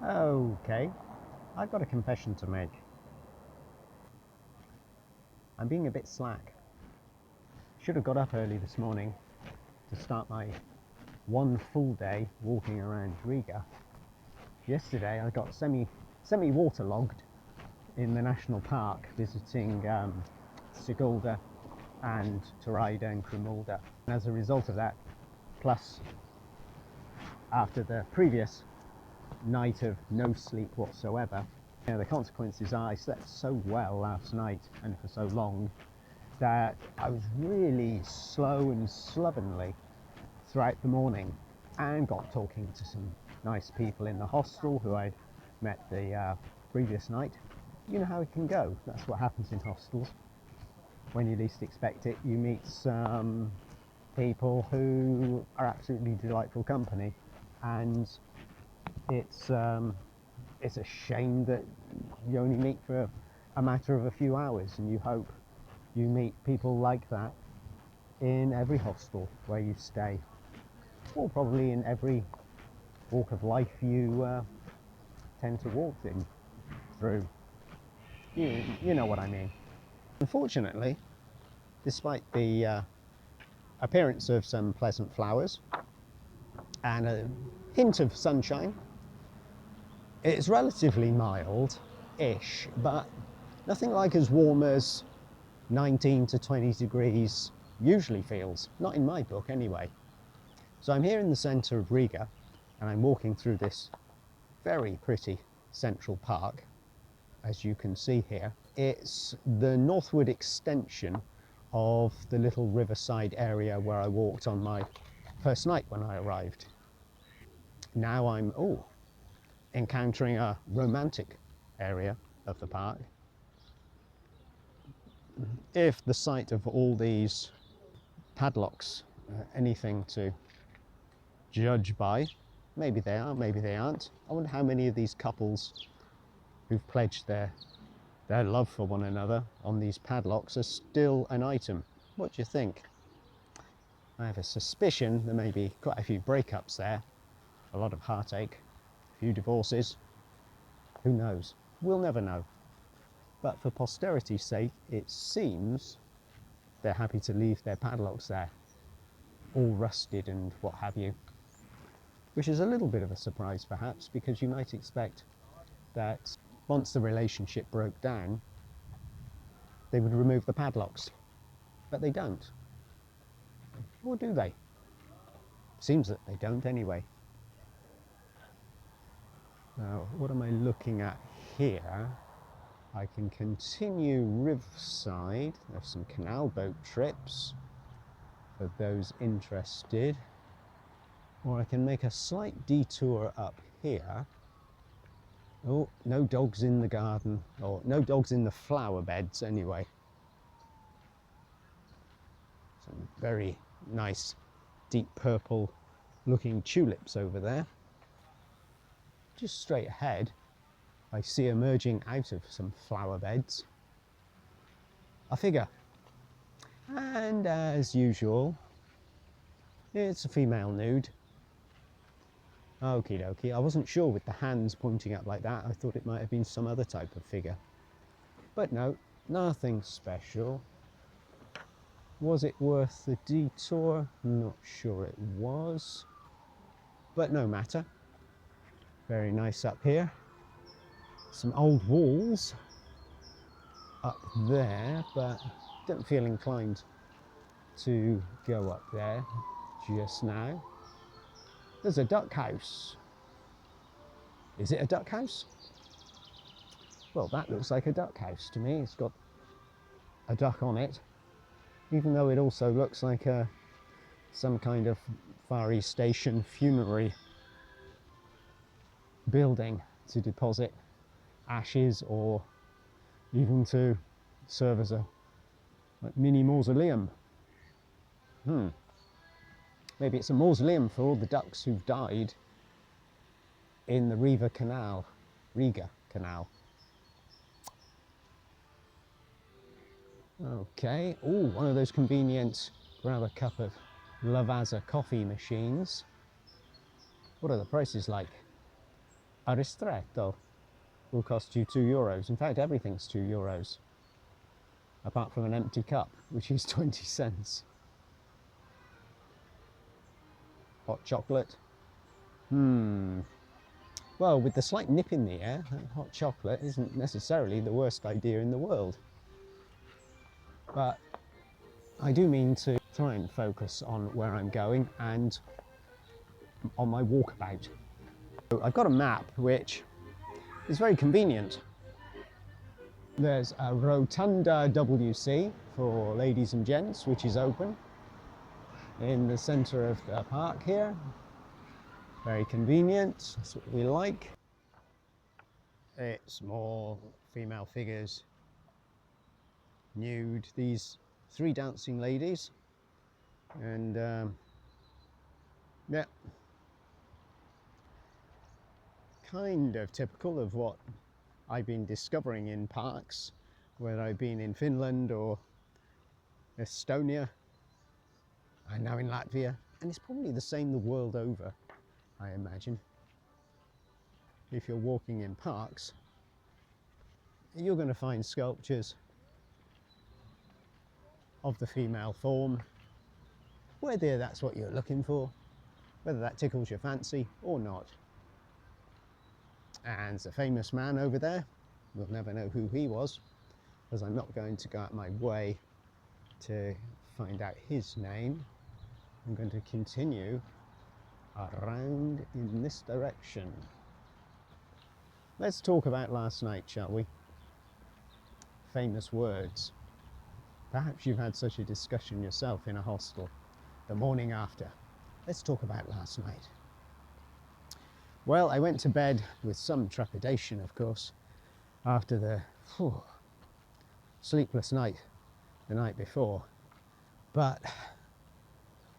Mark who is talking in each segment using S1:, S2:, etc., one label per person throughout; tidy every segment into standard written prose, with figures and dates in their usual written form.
S1: Okay, I've got a confession to make. I'm being a bit slack. Should have got up early this morning to start my one full day walking around Riga. Yesterday I got semi-waterlogged in the national park visiting Sigulda and Torida and Krumulda. And as a result of that, plus after the previous night of no sleep whatsoever, the consequences are I slept so well last night and for so long that I was really slow and slovenly throughout the morning, and got talking to some nice people in the hostel who I'd met the previous night. You know how it can go. That's what happens in hostels. When you least expect it, you meet some people who are absolutely delightful company, and it's a shame that you only meet for a matter of a few hours, and you hope you meet people like that in every hostel where you stay, or probably in every walk of life you tend to walk in through. You know what I mean. Unfortunately, despite the appearance of some pleasant flowers and a hint of sunshine, it's relatively mild-ish, but nothing like as warm as 19 to 20 degrees usually feels, not in my book anyway. So I'm here in the centre of Riga, and I'm walking through this very pretty central park, as you can see here. It's the northward extension of the little riverside area where I walked on my first night when I arrived. Now I'm encountering a romantic area of the park. If the sight of all these padlocks anything to judge by, maybe they are, maybe they aren't. I wonder how many of these couples who've pledged their love for one another on these padlocks are still an item. What do you think? I have a suspicion there may be quite a few breakups there, a lot of heartache, a few divorces. Who knows? We'll never know. But for posterity's sake, it seems they're happy to leave their padlocks there, all rusted and what have you. Which is a little bit of a surprise perhaps, because you might expect that once the relationship broke down, they would remove the padlocks. But they don't. Or do they? Seems that they don't anyway. Now, what am I looking at here? I can continue riverside. There's some canal boat trips for those interested. Or I can make a slight detour up here. Oh, no dogs in the garden, or no dogs in the flower beds anyway. Some very nice deep purple looking tulips over there. Just straight ahead, I see emerging out of some flower beds a figure. And as usual, it's a female nude. Okie dokie. I wasn't sure with the hands pointing up like that. I thought it might have been some other type of figure. But no, nothing special. Was it worth the detour? Not sure it was. But no matter. Very nice up here. Some old walls up there, but don't feel inclined to go up there just now. There's a duck house. Is it a duck house? Well, that looks like a duck house to me. It's got a duck on it, even though it also looks like some kind of Far East Station funerary building to deposit ashes, or even to serve as a mini mausoleum. Maybe it's a mausoleum for all the ducks who've died in the Riga Canal. Okay, one of those convenient grab a cup of Lavazza coffee machines. What are the prices like? a ristretto will cost you €2. In fact, everything's €2, apart from an empty cup, which is 20 cents. Hot chocolate. Well, with the slight nip in the air, hot chocolate isn't necessarily the worst idea in the world. But I do mean to try and focus on where I'm going and on my walkabout. So I've got a map which is very convenient. There's a Rotunda WC for ladies and gents, which is open in the centre of the park here. Very convenient, that's what we like. It's more female figures, nude, these 3 dancing ladies, and yeah, kind of typical of what I've been discovering in parks, whether I've been in Finland or Estonia, and now in Latvia, and it's probably the same the world over, I imagine. If you're walking in parks, you're going to find sculptures of the female form, whether that's what you're looking for, whether that tickles your fancy or not. And the famous man over there, we'll never know who he was, because I'm not going to go out my way to find out his name. I'm going to continue around in this direction. Let's talk about last night, shall we? Famous words. Perhaps you've had such a discussion yourself in a hostel the morning after. Let's talk about last night. Well, I went to bed with some trepidation, of course, after the sleepless night the night before. But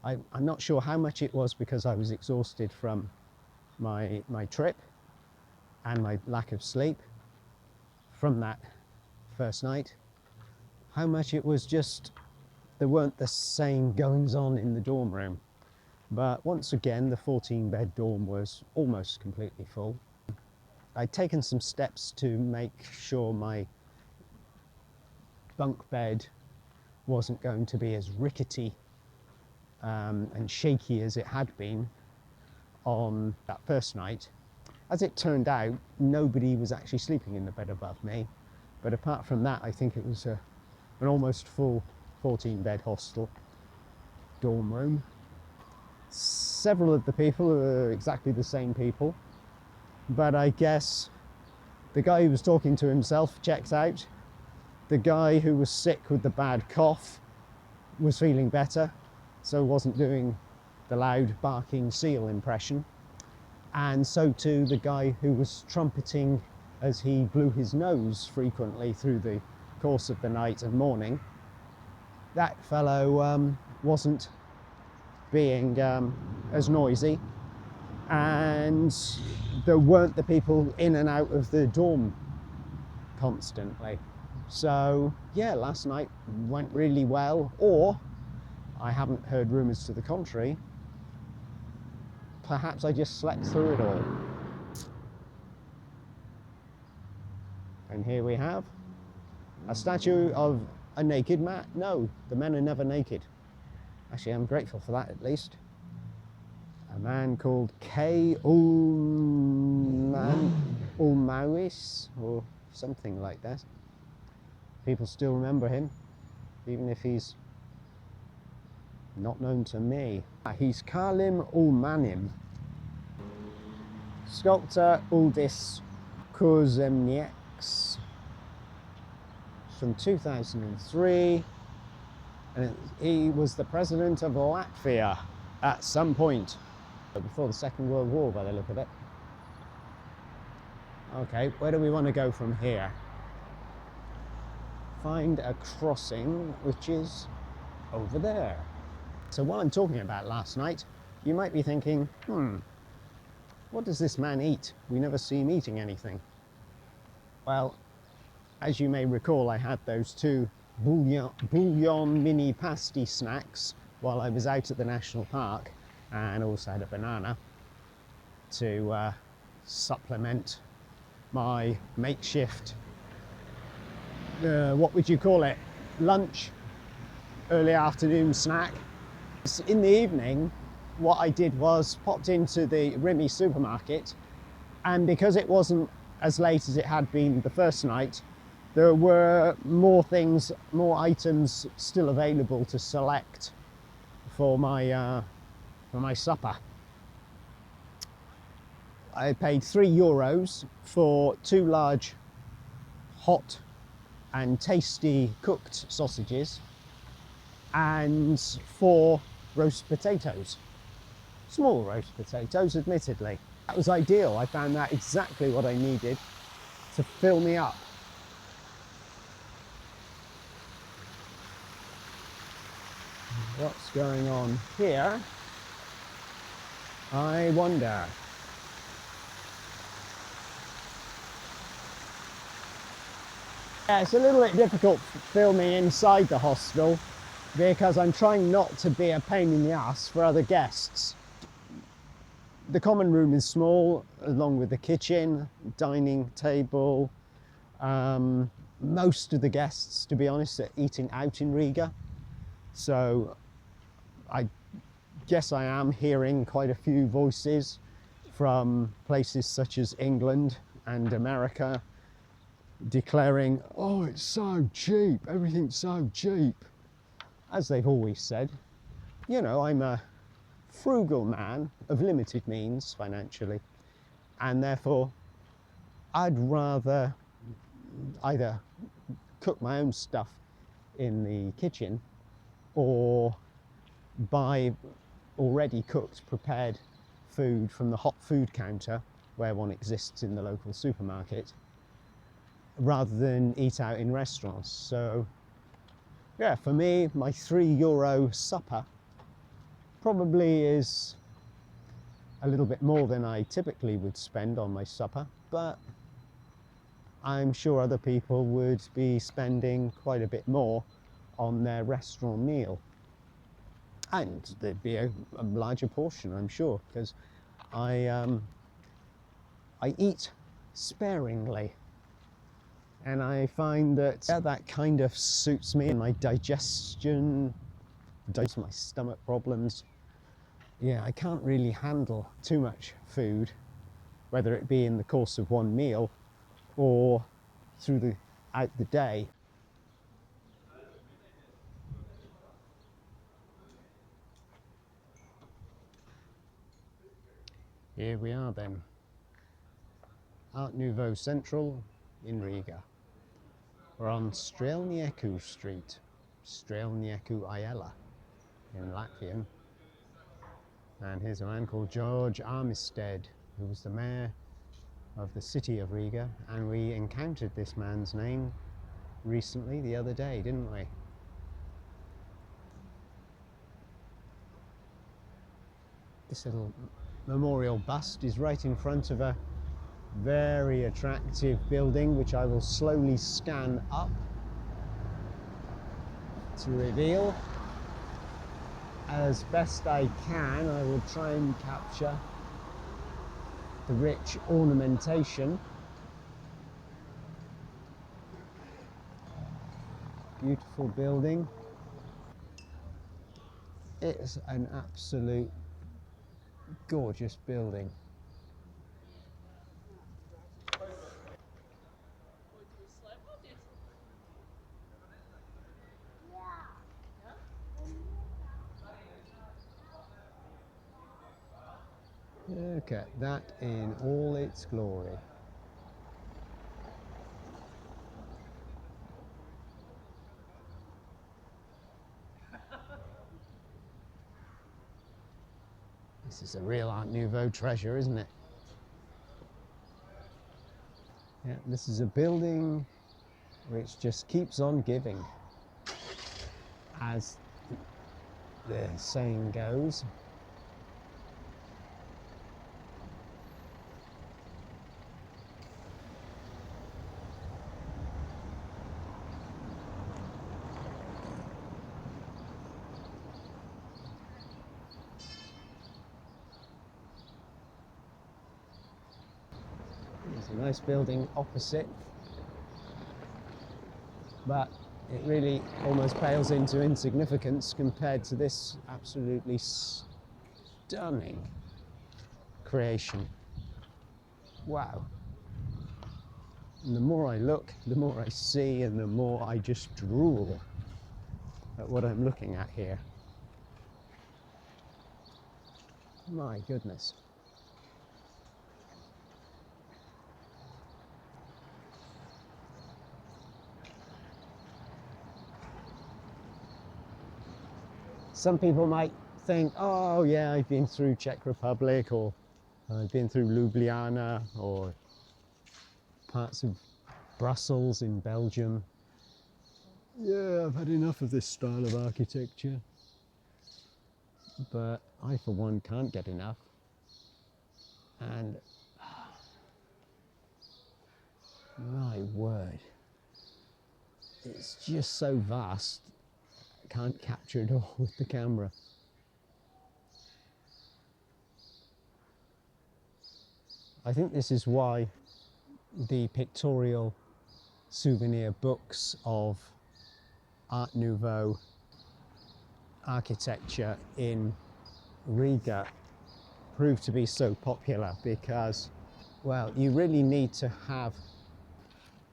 S1: I'm not sure how much it was because I was exhausted from my trip and my lack of sleep from that first night. How much it was just there weren't the same goings on in the dorm room. But once again, the 14-bed dorm was almost completely full. I'd taken some steps to make sure my bunk bed wasn't going to be as rickety and shaky as it had been on that first night. As it turned out, nobody was actually sleeping in the bed above me. But apart from that, I think it was an almost full 14-bed hostel dorm room. Several of the people were exactly the same people, but I guess the guy who was talking to himself checked out. The guy who was sick with the bad cough was feeling better, so wasn't doing the loud barking seal impression. And so too the guy who was trumpeting as he blew his nose frequently through the course of the night and morning. That fellow wasn't being as noisy, and there weren't the people in and out of the dorm constantly. So yeah, last night went really well, or I haven't heard rumours to the contrary. Perhaps I just slept through it all. And here we have a statue of a naked man. No, the men are never naked. Actually, I'm grateful for that at least. A man called K. Ulmawis, or something like that. People still remember him, even if he's not known to me. He's Kalim Ulmanim. Sculptor Uldis Kuzemnieks from 2003. And he was the president of Latvia at some point before the Second World War, by the look of it. Okay, where do we want to go from here? Find a crossing, which is over there. So while I'm talking about last night, you might be thinking, what does this man eat? We never see him eating anything. Well, as you may recall, I had those 2 bouillon mini pasty snacks while I was out at the national park, and also had a banana to supplement my makeshift, what would you call it, lunch, early afternoon snack. In the evening, what I did was popped into the Rimi supermarket, and because it wasn't as late as it had been the first night, there were more things, more items still available to select for my supper. I paid €3 for 2 large hot and tasty cooked sausages and 4 roast potatoes. Small roast potatoes, admittedly. That was ideal. I found that exactly what I needed to fill me up. What's going on here? I wonder. Yeah, it's a little bit difficult filming inside the hostel because I'm trying not to be a pain in the ass for other guests. The common room is small, along with the kitchen, dining table. Most of the guests, to be honest, are eating out in Riga. So I guess I am hearing quite a few voices from places such as England and America declaring, oh, it's so cheap, everything's so cheap. As they've always said, you know, I'm a frugal man of limited means financially, and therefore I'd rather either cook my own stuff in the kitchen or buy already cooked, prepared food from the hot food counter where one exists in the local supermarket, rather than eat out in restaurants. So yeah, for me, my €3 supper probably is a little bit more than I typically would spend on my supper, but I'm sure other people would be spending quite a bit more on their restaurant meal. And there'd be a larger portion, I'm sure, because I eat sparingly. And I find that that kind of suits me and my digestion, my stomach problems. Yeah, I can't really handle too much food, whether it be in the course of one meal or throughout the day. Here we are then, Art Nouveau Central in Riga. We're on Strelnieku Street, Strelnieku Aiela in Latvian. And here's a man called George Armistead, who was the mayor of the city of Riga, and we encountered this man's name recently, the other day, didn't we? This little memorial bust is right in front of a very attractive building, which I will slowly scan up to reveal. As best I can, I will try and capture the rich ornamentation. Beautiful building. It's an absolute gorgeous building. Look at that in all its glory. This is a real Art Nouveau treasure, isn't it? Yeah, this is a building which just keeps on giving, as the saying goes. It's a nice building opposite, but it really almost pales into insignificance compared to this absolutely stunning creation. Wow. And the more I look, the more I see, and the more I just drool at what I'm looking at here. My goodness. Some people might think, oh yeah, I've been through Czech Republic, or I've been through Ljubljana, or parts of Brussels in Belgium. Yeah, I've had enough of this style of architecture. But I, for one, can't get enough. And my word, it's just so vast, I can't capture it all with the camera. I think this is why the pictorial souvenir books of Art Nouveau architecture in Riga proved to be so popular, because, well, you really need to have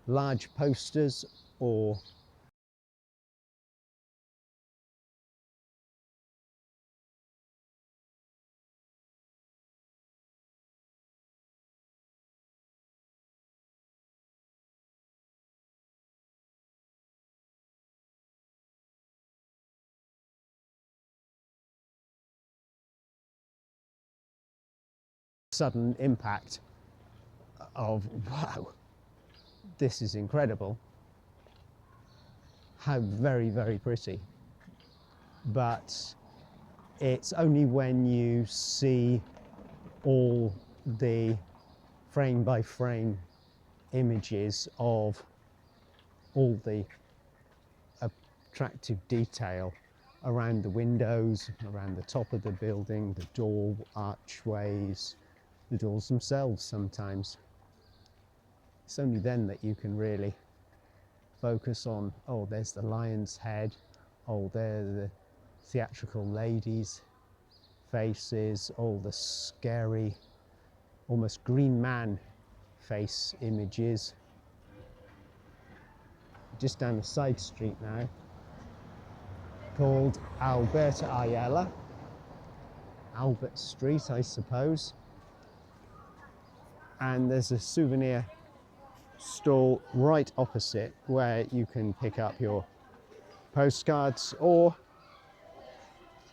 S1: large posters or sudden impact of, wow, this is incredible, how very, very pretty. But it's only when you see all the frame by frame images of all the attractive detail around the windows, around the top of the building, the door archways, the doors themselves sometimes. It's only then that you can really focus on, oh, there's the lion's head, oh, there are the theatrical ladies' faces, all the scary, almost Green Man face images. Just down a side street now, called Alberta Ayala, Albert Street, I suppose. And there's a souvenir stall right opposite where you can pick up your postcards, or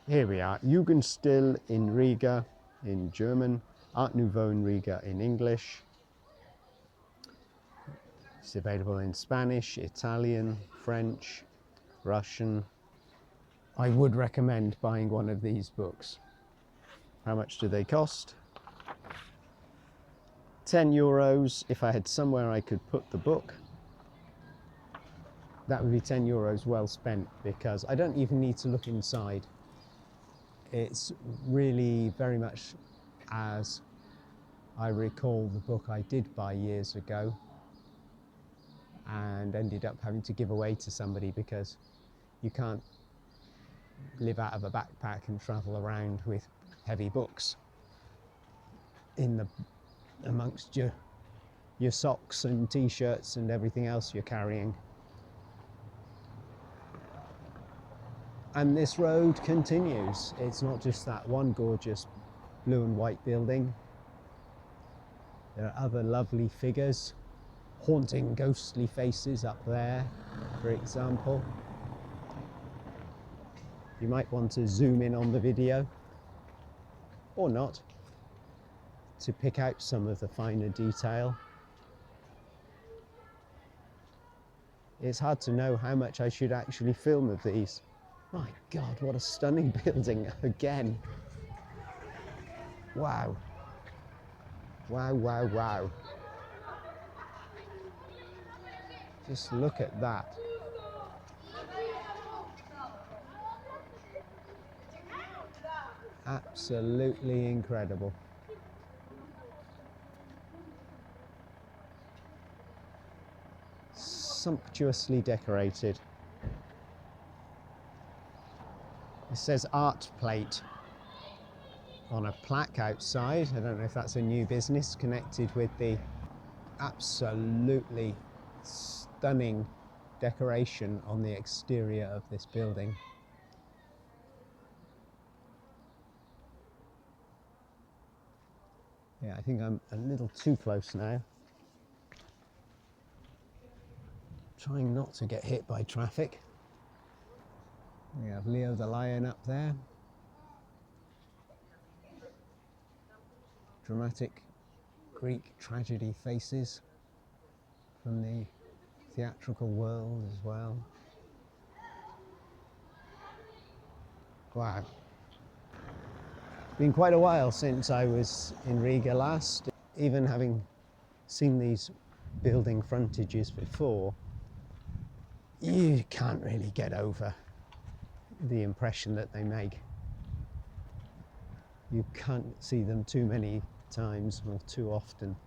S1: here we are, Jugendstil in Riga in German, Art Nouveau in Riga in English. It's available in Spanish, Italian, French, Russian. I would recommend buying one of these books. How much do they cost? €10. If I had somewhere I could put the book, that would be €10 well spent, because I don't even need to look inside. It's really very much as I recall the book I did buy years ago and ended up having to give away to somebody, because you can't live out of a backpack and travel around with heavy books amongst your socks and t-shirts and everything else you're carrying. And this road continues. It's not just that one gorgeous blue and white building. There are other lovely figures, haunting ghostly faces up there, for example. You might want to zoom in on the video, or not, to pick out some of the finer detail. It's hard to know how much I should actually film of these. My God, what a stunning building again. Wow. Wow, wow, wow. Just look at that. Absolutely incredible. sumptuously decorated. It says art plate on a plaque outside. I don't know if that's a new business connected with the absolutely stunning decoration on the exterior of this building. Yeah, I think I'm a little too close now. Trying not to get hit by traffic. We have Leo the lion up there. Dramatic Greek tragedy faces from the theatrical world as well. Wow. Been quite a while since I was in Riga last. Even having seen these building frontages before, you can't really get over the impression that they make. You can't see them too many times or too often.